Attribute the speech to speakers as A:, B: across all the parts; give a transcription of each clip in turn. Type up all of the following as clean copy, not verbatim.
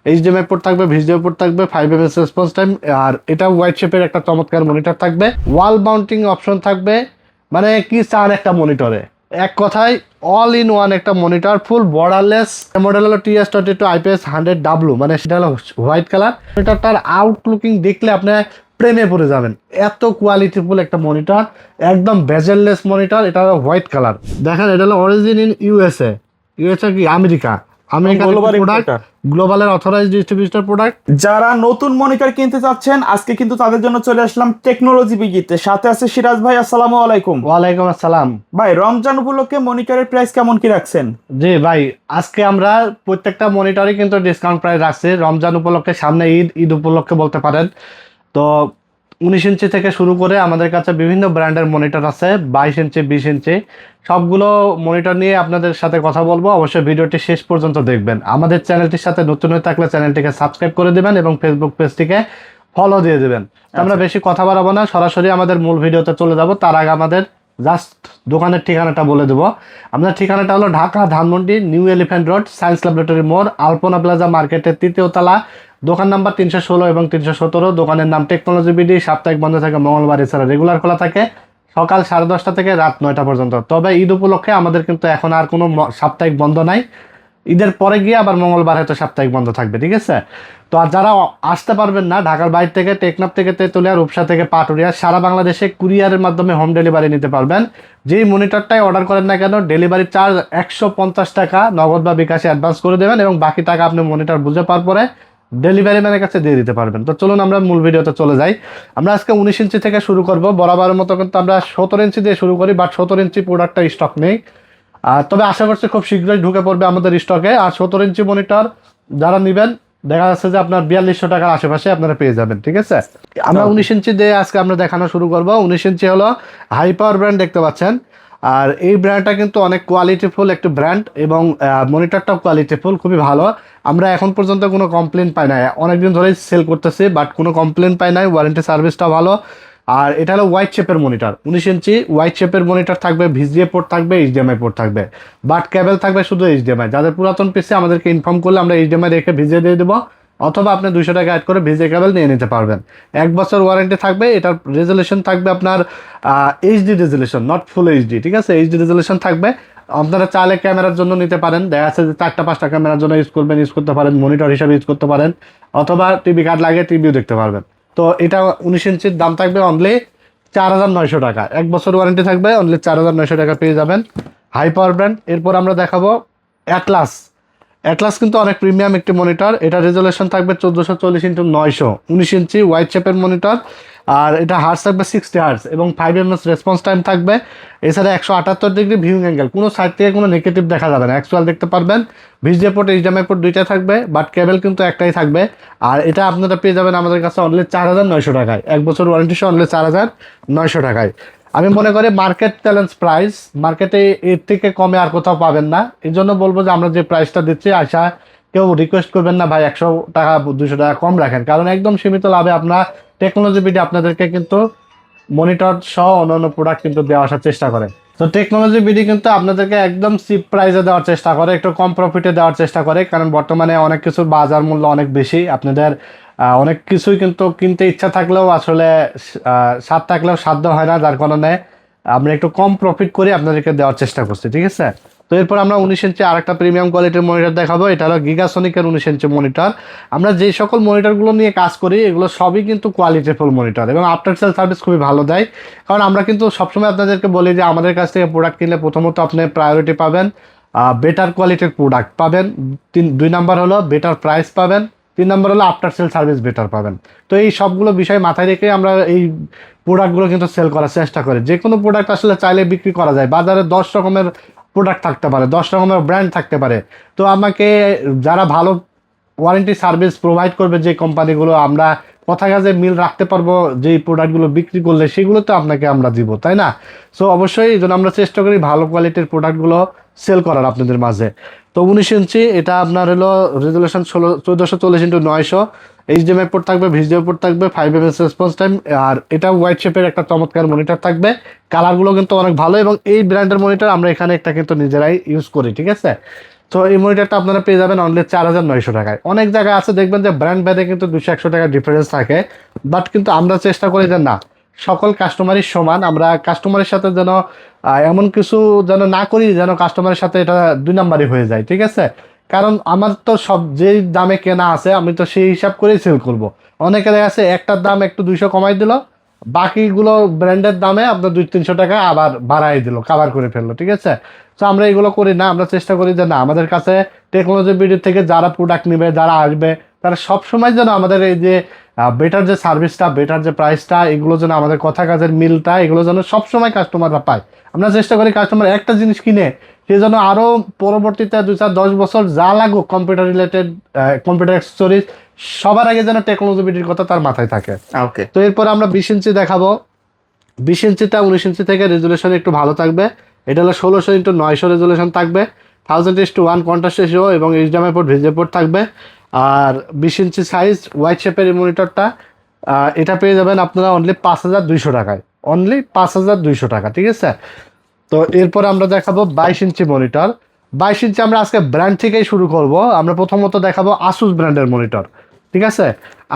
A: HDMI port থাকবে, ভিজিও port থাকবে, 5 ms response time. আর এটা হোয়াইট শেপের একটা চমৎকার মনিটর থাকবে, ওয়াল মাউন্টিং অপশন থাকবে। মানে কি চান একটা মনিটরে, এক কথায় অল ইন ওয়ান একটা মনিটর, ফুল বর্ডারলেস। মডেল হলো TS22 IPS 100W, মানে সেটা হলো হোয়াইট কালার। মনিটরটার আউটলুকিং দেখলে আপনি প্রেমে পড়ে যাবেন, এত কোয়ালিটিফুল একটা মনিটর, একদম বেজেললেস মনিটর। এটা হলো হোয়াইট কালার। দেখেন এটা হলো অরিজিন ইন ইউএসএ। ইউএসএ কি আমেরিকা, আমেরিকার প্রোডাক্ট, গ্লোবালের অথরাইজড ডিস্ট্রিবিউটর প্রোডাক্ট।
B: যারা নতুন মনিটর কিনতে চাচ্ছেন আজকে কিন্তু তাদের জন্য চলে আসলাম টেকনোলজি বিগিতে। সাথে আছে সিরাজ ভাই, আসসালামু আলাইকুম।
A: ওয়ালাইকুম আসসালাম।
B: ভাই রমজান উপলক্ষে মনিটরের প্রাইস কেমন কি রাখছেন?
A: জি ভাই, আজকে আমরা প্রত্যেকটা মনিটরে কিন্তু ডিসকাউন্ট প্রাইস রাখছি রমজান উপলক্ষে, সামনে ঈদ, ঈদ উপলক্ষে বলতে পারেন। তো 19 ইঞ্চি থেকে শুরু করে আমাদের কাছে বিভিন্ন ব্র্যান্ডের মনিটর আছে, 22 ইঞ্চি, 20 ইঞ্চি, সবগুলো মনিটর নিয়ে আপনাদের সাথে কথা বলবো। অবশ্যই ভিডিওটি শেষ পর্যন্ত দেখবেন। আমাদের চ্যানেলটির সাথে নতুন হয়ে থাকলে চ্যানেলটিকে সাবস্ক্রাইব করে দেবেন এবং ফেসবুক পেজটিকে ফলো দিয়ে দেবেন। আমরা বেশি কথা বাড়াবো না, সরাসরি আমাদের মূল ভিডিওতে চলে যাব। তার আগে আমাদের জাস্ট দোকানের ঠিকানাটা বলে দেবো। আমাদের ঠিকানাটা হলো Dhaka Dhanmondi, new elephant road, science laboratory মোড়, আলপনা প্লাজা মার্কেটের 3য় তলা, দোকান নাম্বার 316 এবং 317। দোকানের নাম টেকনোলজি বিডি। সাপ্তাহিক বন্ধ থাকে মঙ্গলবার, এছাড়া রেগুলার খোলা থাকে সকাল 10:30 থেকে রাত 9টা পর্যন্ত। তবে ঈদ উপলক্ষে আমাদের কিন্তু এখন আর কোনো সাপ্তাহিক বন্ধ নাই। ঈদের পরে গিয়ে আবার মঙ্গলবার হয়তো সাপ্তাহিক বন্ধ থাকবে, ঠিক আছে? তো আর যারা আসতে পারবেন না ঢাকার বাইরে থেকে, টেকনাফ থেকে তেতুলিয়া, রূপসা থেকে পাটুরিয়া, সারা বাংলাদেশে কুরিয়ারের মাধ্যমে হোম ডেলিভারি নিতে পারবেন। যেই মনিটরটাই অর্ডার করেন না কেন, ডেলিভারি চার্জ 150 টাকা নগদ বা বিকাশে অ্যাডভান্স করে দেবেন এবং বাকি টাকা আপনি মনিটর বুঝে পাওয়ার পরে ডেলিভারি ম্যানের কাছে দিয়ে দিতে পারবেন। তো চলুন আমরা মূল ভিডিওতে চলে যাই। আমরা আজকে 19 ইঞ্চি থেকে শুরু করব, বরাবরের মতো কিন্তু আমরা 17 ইঞ্চি দিয়ে শুরু করি, বাট 17 ইঞ্চি প্রোডাক্টটা স্টক নেই। তবে আশা করছি খুব শীঘ্রই ঢুকে পড়বে আমাদের স্টকে। আর 17 ইঞ্চি মনিটর যারা নেবেন, দেখা যাচ্ছে যে আপনার 4200 টাকার আশেপাশে আপনারা পেয়ে যাবেন, ঠিক আছে? আমরা 19 ইঞ্চি দিয়ে আজকে আমরা দেখানো শুরু করব। 19 ইঞ্চি হলো হাই পাওয়ার ব্র্যান্ড, দেখতে পাচ্ছেন। আর এই ব্র্যান্ডটা কিন্তু অনেক কোয়ালিটিফুল একটা ব্র্যান্ড এবং মনিটরটাও কোয়ালিটিফুল, খুবই ভালো। আমরা এখন পর্যন্ত কোনো কমপ্লেন পাই নাই, অনেকদিন ধরেই সেল করতেছি, বাট কোনো কমপ্লেন পাই নাই। ওয়ারেন্টি সার্ভিসটা ভালো। আর এটা হলো হোয়াইট শেপের মনিটর, 19 ইঞ্চি হোয়াইট শেপের মনিটর থাকবে, ভিজিএ পোর্ট থাকবে, এইচডিএমআই পোর্ট থাকবে, বাট কেবল থাকবে শুধু এইচডিএমআই। যাদের পুরাতন পিসে আমাদেরকে ইনফর্ম করলে আমরা এইচডিএমআই রেখে ভিজিয়ে দিয়ে দেবো, অথবা আপনি 200 টাকা অ্যাড করে ভিজিএ কেবল নিয়ে নিতে পারবেন। 1 বছর ওয়ারেন্টি থাকবে। এটার রেজলিউশন থাকবে আপনার HD resolution, not full HD, ঠিক আছে? এইচডি রেজলিউশন থাকবে। আপনারা চাইলে ক্যামেরার জন্য নিতে পারেন, দেখা যাচ্ছে যে 4টা 5টা ক্যামেরার জন্য ইউজ করবেন, ইউজ করতে পারেন, মনিটর হিসাবে ইউজ করতে পারেন, অথবা টিভি কার্ড লাগিয়ে টিভিও দেখতে পারবেন। তো এটা 19 ইঞ্চির দাম থাকবে অনলি 4900 টাকা। 1 বছর ওয়ারেন্টি থাকবে, অনলি 4900 টাকা পেয়ে যাবেন। High power brand. এরপর আমরা দেখাবো অ্যাটলাস। অ্যাটলাস কিন্তু অনেক প্রিমিয়াম একটি মনিটর। এটা রেজলিউশন থাকবে 1440x900, 19 ইঞ্চি হোয়াইট শেপের মনিটর। আর এটা হার্স থাকবে 60 হার্স এবং 5 ms রেসপন্স টাইম থাকবে। এছাড়া 178 ডিগ্রি ভিউইং অ্যাঙ্গেল, কোনো সাইড থেকে কোনো নেগেটিভ দেখা যাবে না, অ্যাকচুয়াল দেখতে পারবেন। ভিজিএ পোর্ট, এইচডিএমআই পোর্ট দুইটা থাকবে, বাট কেবল কিন্তু একটাই থাকবে। আর এটা আপনারা পেয়ে যাবেন আমাদের কাছে অনলি 4900 টাকায়। 1 বছর ওয়ারেন্টি সহ অনলি 4900 টাকায়। আমি মনে করি মার্কেট চ্যালেঞ্জ প্রাইস, মার্কেটে এর থেকে কমে আর কোথাও পাবেন না। এই জন্য বলবো যে আমরা যে প্রাইসটা দিচ্ছি, আশা কেউ রিকোয়েস্ট করবেন না ভাই 100 টাকা 200 টাকা কম রাখেন, কারণ একদম সীমিত লাভে আপনার টেকনোলজি বিডি আপনাদেরকে কিন্তু মনিটর সহ অন্যান্য প্রোডাক্ট কিন্তু দেওয়া আসার চেষ্টা করে। তো টেকনোলজি বিডি কিন্তু আপনাদেরকে একদম চিপ প্রাইসে দেওয়ার চেষ্টা করে, একটু কম প্রফিটে দেওয়ার চেষ্টা করে, কারণ বর্তমানে অনেক কিছুর বাজার মূল্য অনেক বেশি। আপনাদের অনেক কিছুই কিন্তু কিনতে ইচ্ছা থাকলেও আসলে স্বাদ থাকলেও সাধ্য হয় না, যার কারণে আমরা একটু কম প্রফিট করে আপনাদেরকে দেওয়ার চেষ্টা করছি, ঠিক আছে? তো এরপর আমরা 19 ইঞ্চি আরেকটা প্রিমিয়াম কোয়ালিটির মনিটর দেখাবো। এটা হলো গিগাসনিকের 19 ইঞ্চি মনিটর। আমরা যে সকল মনিটরগুলো নিয়ে কাজ করি এগুলো সবই কিন্তু কোয়ালিটিফুল মনিটর এবং আফটার সেল সার্ভিস খুবই ভালো দেয়। কারণ আমরা কিন্তু সবসময় আপনাদেরকে বলি যে আমাদের কাছ থেকে প্রোডাক্ট কিনলে প্রথমত আপনি প্রায়োরিটি পাবেন, বেটার কোয়ালিটির প্রোডাক্ট পাবেন, 2 নাম্বার হলো বেটার প্রাইস পাবেন, 3 নাম্বার হলো আফটার সেল সার্ভিস বেটার পাবেন। তো এই সবগুলো বিষয় মাথায় রেখে আমরা এই প্রোডাক্টগুলো কিন্তু সেল করার চেষ্টা করি। যে কোনো প্রোডাক্ট আসলে চাইলে বিক্রি করা যায়, বাজারে 10 রকমের প্রোডাক্ট থাকতে পারে, 10 রকমের ব্র্যান্ড থাকতে পারে। তো আমাকে যারা ভালো ওয়ারেন্টি সার্ভিস প্রোভাইড করবে, যে কোম্পানিগুলো, আমরা কথা কাজে মিল রাখতে পারবো, যেই প্রোডাক্টগুলো বিক্রি করলে সেগুলো তো আপনাকে আমরা দিব, তাই না? সো অবশ্যই এই জন্য আমরা চেষ্টা করি ভালো কোয়ালিটির প্রোডাক্টগুলো সেল করার আপনাদের মাঝে। তো 19 ইঞ্চি এটা আপনার হলো রেজলিউশন 1440x900, এইচডিএমআই পোর্ট থাকবে, ভিজিও পোর্ট থাকবে, 5 ms রেসপন্স টাইম। আর এটা হোয়াইট শেপের একটা চমৎকার মনিটর থাকবে, কালারগুলো কিন্তু অনেক ভালো এবং এই ব্র্যান্ডের মনিটর আমরা এখানে একটা কিন্তু নিজেরাই ইউজ করি, ঠিক আছে? তো এই মনিটরটা আপনারা পেয়ে যাবেন অনলি 4,900 টাকায়। অনেক জায়গায় আছে দেখবেন যে ব্র্যান্ড ভেদে কিন্তু 200-100 টাকা ডিফারেন্স থাকে, বাট কিন্তু আমরা চেষ্টা করি যে না, সকল কাস্টমারই সমান। আমরা কাস্টমারের সাথে যেন এমন কিছু যেন না করি যেন কাস্টমারের সাথে এটা 2 নাম্বারই হয়ে যায়, ঠিক আছে? কারণ আমার তো সব যেই দামে কেনা আছে আমি তো সেই হিসাব করেই সেল করব। অনেকে দেখা আছে একটার দাম একটু 200 কমাই দিল, বাকিগুলো ব্র্যান্ডের দামে আপনার 200-300 টাকা আবার বাড়াই দিল, কাভার করে ফেললো, ঠিক আছে? তো আমরা এগুলো করি না। আমরা চেষ্টা করি যে না, আমাদের কাছে টেকনোলজি ভিডিও থেকে যারা প্রোডাক্ট নেবে, যারা আসবে, তারা সবসময় যেন আমাদের এই যে বেটার যে সার্ভিসটা, বেটার যে প্রাইসটা, এগুলো যেন আমাদের কথা কাজের মিলটা, এগুলো যেন সবসময় কাস্টমাররা পায়। আমরা চেষ্টা করি কাস্টমার একটা জিনিস কিনে সে যেন আরও পরবর্তীতে 2-4-10 বছর যা লাগুক কম্পিউটার রিলেটেড, কম্পিউটার অ্যাক্সেসরিজ, সবার আগে যেন টেকনোলজি ভিডিওর কথা তার মাথায় থাকে।
B: ওকে।
A: তো এরপর আমরা 20 ইঞ্চি দেখাবো। 20 ইঞ্চিটা 19 ইঞ্চি থেকে রেজুলেশন একটু ভালো থাকবে। এটা হলো 1600x900 রেজুলেশন থাকবে, 1000:1 কন্ট্রাস্ট রেশিও এবং এইচডিএমআই পোর্ট, ভিজিএ পোর্ট থাকবে। আর 20 ইঞ্চি সাইজ ওয়াইড শেপের এই মনিটরটা, এটা পেয়ে যাবেন আপনারা অনলি 5,200 টাকায়, অনলি 5,200 টাকা, ঠিক আছে? তো এরপর আমরা দেখাবো 22 ইঞ্চি মনিটর। 22 ইঞ্চি আমরা আজকে ব্র্যান্ড থেকেই শুরু করব। আমরা প্রথমত দেখাবো আসুস ব্র্যান্ডের মনিটর, ঠিক আছে?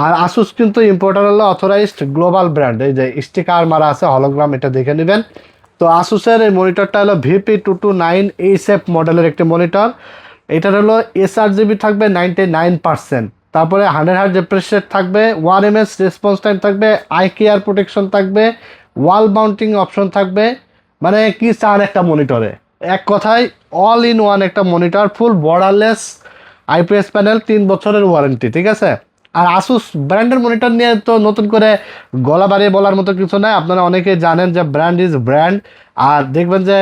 A: আর আসুস কিন্তু ইম্পোর্টার হলো অথরাইজড গ্লোবাল ব্র্যান্ড। এই যে স্টিকার মারা আছে, হলোগ্রাম, এটা দেখে নেবেন। তো আসুসের এই মনিটরটা হলো VP229HF মডেলের একটি মনিটর। এটার হলো sRGB থাকবে 99%, তারপরে 100 হার্জ রিফ্রেশ রেট থাকবে, 1 ms রেসপন্স টাইম থাকবে, আই কেয়ার প্রোটেকশন থাকবে, ওয়াল মাউন্টিং অপশন থাকবে। মানে কি চান একটা মনিটরে, এক কথায় অল ইন ওয়ান একটা মনিটর, ফুল বর্ডারলেস আইপিএস প্যানেল, 3 বছরের ওয়ারেন্টি, ঠিক আছে? আর আসুস ব্র্যান্ডের মনিটর নিয়ে তো নতুন করে গলা বাড়িয়ে বলার মতো কিছু নাই। আপনারা অনেকে জানেন যে ব্র্যান্ড ইজ ব্র্যান্ড। আর দেখবেন যে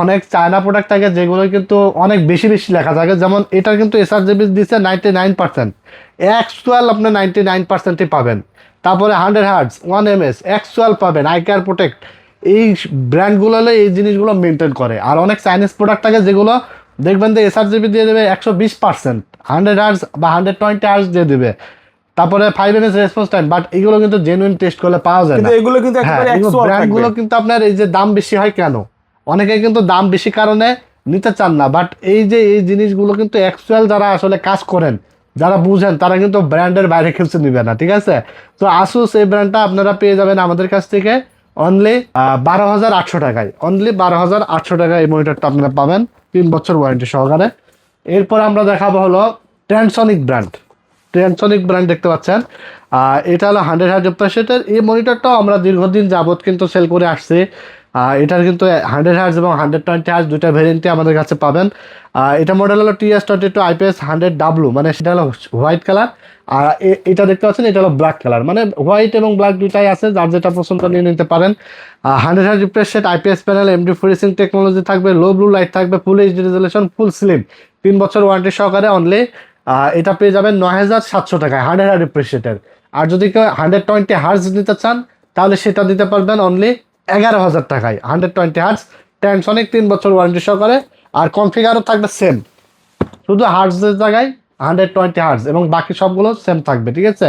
A: অনেক চায়না প্রোডাক্ট থাকে যেগুলো কিন্তু অনেক বেশি বেশি লেখা থাকে, যেমন এটার কিন্তু sRGB দিচ্ছে 99%, অ্যাকচুয়াল আপনি 99%ই পাবেন। তারপরে 100 হার্জ, 1 ms অ্যাকচুয়াল পাবেন, আই কেয়ার প্রোটেক্ট। এই ব্র্যান্ডগুলো হলে এই জিনিসগুলো মেনটেন করে। আর অনেক চাইনিজ প্রোডাক্ট থাকে যেগুলো দেখবেন যে sRGB দিয়ে দেবে 120%, 100 হার্জ বা 120 হার্জ দিয়ে দেবে, তারপরে 5 ms রেসপন্স টাইম, বাট এগুলো কিন্তু জেনুইন টেস্ট করলে পাওয়া যায় না।
B: কিন্তু এগুলো কিন্তু
A: হ্যাঁ,
B: একেবারে
A: এগুলো
B: অ্যাকচুয়াল
A: ব্র্যান্ডগুলো
B: থাকবে।
A: কিন্তু আপনার এই যে দাম বেশি হয় কেন, অনেকে কিন্তু দাম বেশি কারণে নিতে চান না, বাট এই যে এই জিনিসগুলো কিন্তু অ্যাকচুয়াল যারা আসলে কাজ করেন, যারা বুঝেন, তারা কিন্তু ব্র্যান্ডের বাইরে কিছু নিবে না, ঠিক আছে? তো আসুস এই ব্র্যান্ডটা আপনারা পেয়ে যাবেন আমাদের কাছ থেকে অনলি 12,800 টাকায়, অনলি 12,800 টাকায় এই মনিটরটা আপনারা পাবেন 3 বছর ওয়ারেন্টি সহকারে। এরপর আমরা দেখাবো হলো ট্রান্সনিক ব্র্যান্ড। ট্রান্সনিক ব্র্যান্ড দেখতে পাচ্ছেন, এটা হলো 100 হার্জ রিফ্রেশ। এই মনিটরটাও আমরা দীর্ঘদিন যাবত কিন্তু সেল করে আসছি। এটার কিন্তু 100 হার্জ এবং 120 হার্জ দুইটা ভেরিয়েন্টে আমাদের কাছে পাবেন। এটা মডেল হলো TS22 IPS 100W, মানে সেটা হলো হোয়াইট কালার। আর এটা দেখতে পাচ্ছেন, এটা হলো ব্ল্যাক কালার, মানে হোয়াইট এবং ব্ল্যাক দুটাই আছে, যার যেটা পছন্দ নিয়ে নিতে পারেন। 100 hertz refresh rate, IPS panel, MD freezing technology থাকবে, লো ব্লু লাইট থাকবে, ফুল এইচডি রেজুলেশন, ফুল স্লিম, 3 বছর ওয়ারেন্টি সহকারে। অনলি এটা পেয়ে যাবেন 9,700 টাকায় 100 হার্জ রিফ্রেশ রেটের। আর যদি কেউ 120 হার্জ নিতে চান তাহলে সেটা দিতে পারবেন অনলি 11,000 টাকায়, 120 হার্জ ট্যানসনিক, 3 বছর ওয়ারেন্টি সহকারে। আর কনফিগারও থাকবে সেম, শুধু হার্জের জায়গায় 120 হার্জ এবং বাকি সবগুলো সেম থাকবে, ঠিক আছে?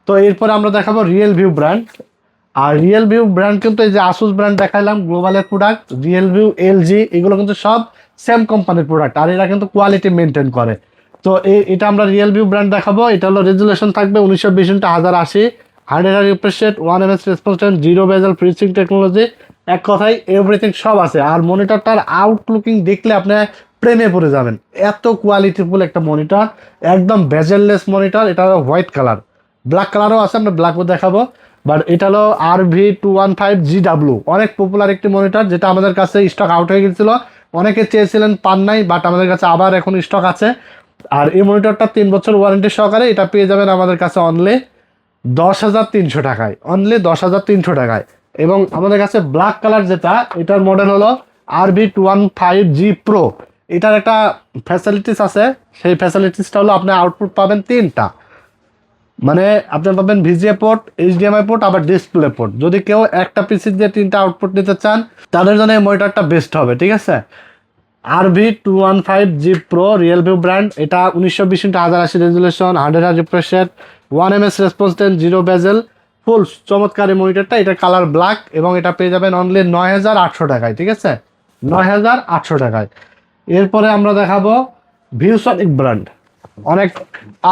A: তো এরপরে আমরা দেখাবো রিয়েল ভিউ ব্র্যান্ড। আর রিয়েল ভিউ ব্র্যান্ড কিন্তু এই যে আসুস ব্র্যান্ড দেখাইলাম গ্লোবালের প্রোডাক্ট, রিয়েল ভিউ, এলজি, এগুলো কিন্তু সব সেম কোম্পানির প্রোডাক্ট, আর এরা কিন্তু কোয়ালিটি মেনটেন করে। তো এটা আমরা রিয়েল ভিউ ব্র্যান্ড দেখাবো। এটা হলো রেজুলেশন থাকবে 1920x1080, 100 hertz refresh rate, 1 ms response time, 0 বেজেল ফ্রিজিং টেকনোলজি, এক কথায় এভরিথিং সব আছে। আর মনিটরটার আউটলুকিং দেখলে আপনি প্রেমে পড়ে যাবেন, এত কোয়ালিটিফুল একটা মনিটর, একদম বেজেললেস মনিটর। এটা হলো হোয়াইট কালার, ব্ল্যাক কালারও আছে, আমরা ব্ল্যাকও দেখাবো। বাট এটা হলো RV215GW, অনেক পপুলার একটি মনিটর, যেটা আমাদের কাছে স্টক আউট হয়ে গেছিলো, অনেকে চেয়েছিলেন, পান নাই, বাট আমাদের কাছে আবার এখন স্টক আছে। আর এই মনিটরটা 3 বছর ওয়ারেন্টি সহকারে, এটা পেয়ে যাবেন আমাদের কাছে অনলি 10,300 টাকায়, অনলি 10,300 টাকায়। এবং আমাদের কাছে ব্ল্যাক কালার যেটা, এটার মডেল হলো RV215G Pro। এটার একটা ফ্যাসিলিটিস আছে, সেই ফ্যাসিলিটিসটা হলো আপনি আউটপুট পাবেন 3টা, মানে আপনার পাবেন ভিজিএ পোর্ট, এইচডিএমআই পোর্ট, আবার ডিসপ্লে পোর্ট। যদি কেউ একটা পিসি দিয়ে 3টা আউটপুট নিতে চান তাদের জন্য এই মনিটরটা বেস্ট হবে, ঠিক আছে? RV215G Pro real view brand, এটা 1920x1080 resolution, 100 hertz refresh rate, 1 ms response time, 0 বেজেল, ফুল চমৎকার এই মনিটরটা। এটা কালার ব্ল্যাক এবং এটা পেয়ে যাবেন অনলি 9,800 টাকায়, ঠিক আছে? 9,800 টাকায়। এরপরে আমরা দেখাবো ভিউসনিক ব্র্যান্ড, অনেক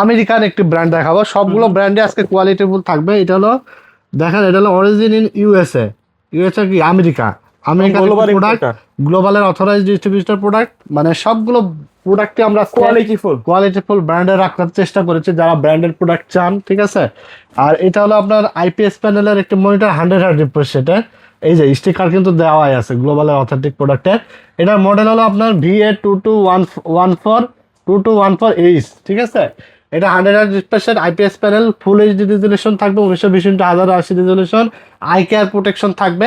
A: আমেরিকান একটি ব্র্যান্ড দেখাবো। সবগুলো ব্র্যান্ডে আজকে কোয়ালিটিফুল থাকবে। এটা হলো দেখেন, এটা হলো অরিজিন ইন ইউএসএ। ইউএসএ কি America, American
B: Global
A: product,
B: importer।
A: গ্লোবালের অথরাইজড ডিস্ট্রিবিউটর প্রোডাক্ট। মানে সবগুলো প্রোডাক্টে আমরা কোয়ালিটিফুল ব্র্যান্ডে রাখার চেষ্টা করেছি যারা ব্র্যান্ডের প্রোডাক্ট চান, ঠিক আছে। আর এটা হলো আপনার আইপিএস প্যানেলের একটি মনিটর 100 হার্জ রিফ্রেশ রেটের। এই যে স্টিকার কিন্তু দেওয়াই আছে গ্লোবালের অথেন্টিক প্রোডাক্টের। এটার মডেল হলো আপনার VA2214 ঠিক আছে। এটা 100 হার্জ রিফ্রেশের IPS panel, full HD resolution থাকবে, 1920x1080 resolution, eye care protection থাকবে।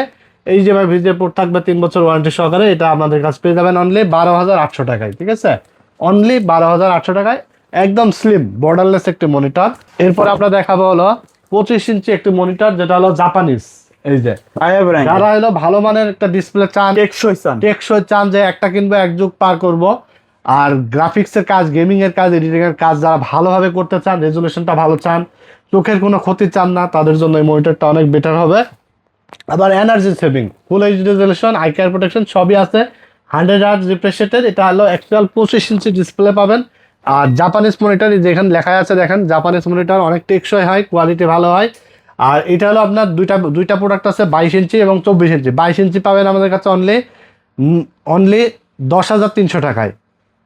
A: এই যে ভাই ভিজে পোর্ট থাকবে 3 বছর ওয়ারেন্টি সহকারে। এটা আমাদের কাছে পেয়ে যাবেন অনলি 12,800 টাকায়, ঠিক আছে। অনলি 12,800 টাকায় একদম স্লিম বর্ডারলেস একটি মনিটর। এরপর আমরা দেখাবো হলো 25 ইঞ্চি একটি মনিটর, যেটা হলো জাপানিজ। এই যে যারা হলো ভালো মানের একটা ডিসপ্লে চান, টেকসই চান, যে একটা কিনবো এক যুগ পার করব, আর গ্রাফিক্সের কাজ, গেমিং এর কাজ, এডিটিং এর কাজ যারা ভালোভাবে করতে চান, রেজুলেশনটা ভালো চান, চোখের কোনো ক্ষতি চান না, তাদের জন্য এই মনিটরটা অনেক বেটার হবে। আবার এনার্জি সেভিং, ফুল HD resolution, eye care protection সবই আছে। 100 হার্জ রিফ্রেশ রেটের, এটা হলো অ্যাকচুয়াল 25 ইঞ্চি ডিসপ্লে পাবেন। আর জাপানিজ মনিটর যেখানে লেখা আছে দেখেন, জাপানিজ মনিটর অনেক টেকসই হয়, কোয়ালিটি ভালো হয়। আর এটা হলো আপনার দুইটা প্রোডাক্ট আছে, 22 ইঞ্চি এবং 24 ইঞ্চি। 22 ইঞ্চি পাবেন আমাদের কাছে অনলি 10,300 টাকায়।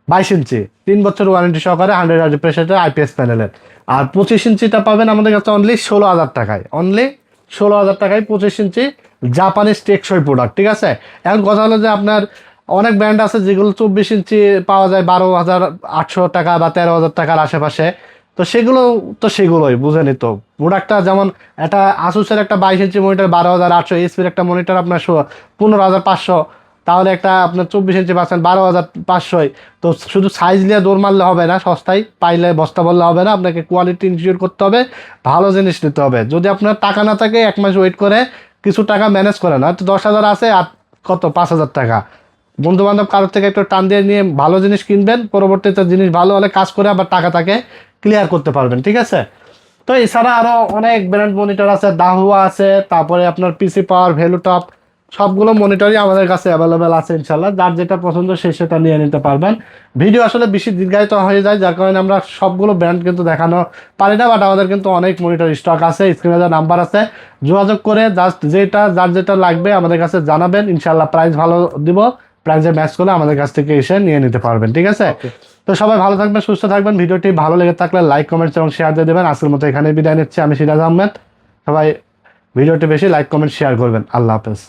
A: 22 ইঞ্চি 3 বছর ওয়ারেন্টি সহকারে, 100 হার্জ রিফ্রেশ রেটের আইপিএস প্যানেলের। আর 25 ইঞ্চিটা পাবেন আমাদের কাছে অনলি 16,000 টাকায়। অনলি 16,000 টাকায় 25 ইঞ্চি জাপানিজ টেকসই প্রোডাক্ট, ঠিক আছে। এখন কথা হলো যে আপনার অনেক ব্র্যান্ড আছে যেগুলো 24 ইঞ্চি পাওয়া যায় 12,800 টাকা বা 13,000 টাকার আশেপাশে। তো সেগুলোই বুঝেনি তো প্রোডাক্টটা। যেমন একটা আসুসের একটা 22 ইঞ্চি মনিটর 12,800, এসপির একটা মনিটর আপনার 15,500, তাহলে একটা আপনার 24 ইঞ্চি পাচ্ছেন 12,500। তো শুধু সাইজ নিয়ে দৌড় মারলে হবে না, সস্তায় পাইলে বস্তা বললে হবে না, আপনাকে কোয়ালিটি ইনশিওর করতে হবে, ভালো জিনিস নিতে হবে। যদি আপনার টাকা না থাকে 1 মাস ওয়েট করে কিছু টাকা ম্যানেজ করেন, হয়তো 10,000 আছে আর কত 5,000 টাকা বন্ধু বান্ধব কারোর থেকে একটু টান দিয়ে নিয়ে ভালো জিনিস কিনবেন, পরবর্তীতে জিনিস ভালো হলে কাজ করে আবার টাকাটাকে ক্লিয়ার করতে পারবেন, ঠিক আছে। তো এছাড়া আরো অনেক ব্র্যান্ড মনিটর আছে, দাহুয়া আছে, তারপরে আপনার পিসি পাওয়ার, ভ্যালুটপ, সবগুলো মনিটরই আমাদের কাছে অ্যাভেলেবেল আছে। ইনশাল্লাহ যার যেটা পছন্দ সে সেটা নিয়ে নিতে পারবেন। ভিডিও আসলে বেশি দীর্ঘায়িত হয়ে যায়, যার কারণে আমরা সবগুলো ব্র্যান্ড কিন্তু দেখানো পারি না, বাট আমাদের কিন্তু অনেক মনিটর স্টক আছে। স্ক্রিনে যা নাম্বার আছে, যোগাযোগ করে জাস্ট যার যেটা লাগবে আমাদের কাছে জানাবেন, ইনশাল্লাহ প্রাইস ভালো দিব, প্রাইসে ম্যাচ করে আমাদের কাছ থেকে এসে নিয়ে নিতে পারবেন, ঠিক আছে। তো সবাই ভালো থাকবেন, সুস্থ থাকবেন। ভিডিওটি ভালো লেগে থাকলে লাইক, কমেন্টস এবং শেয়ার দিয়ে দেবেন। আজকের মতো এখানে বিদায় নিচ্ছি, আমি সিরাজ আহমেদ। সবাই ভিডিওটি বেশি লাইক, কমেন্ট, শেয়ার করবেন। আল্লাহ হাফেজ।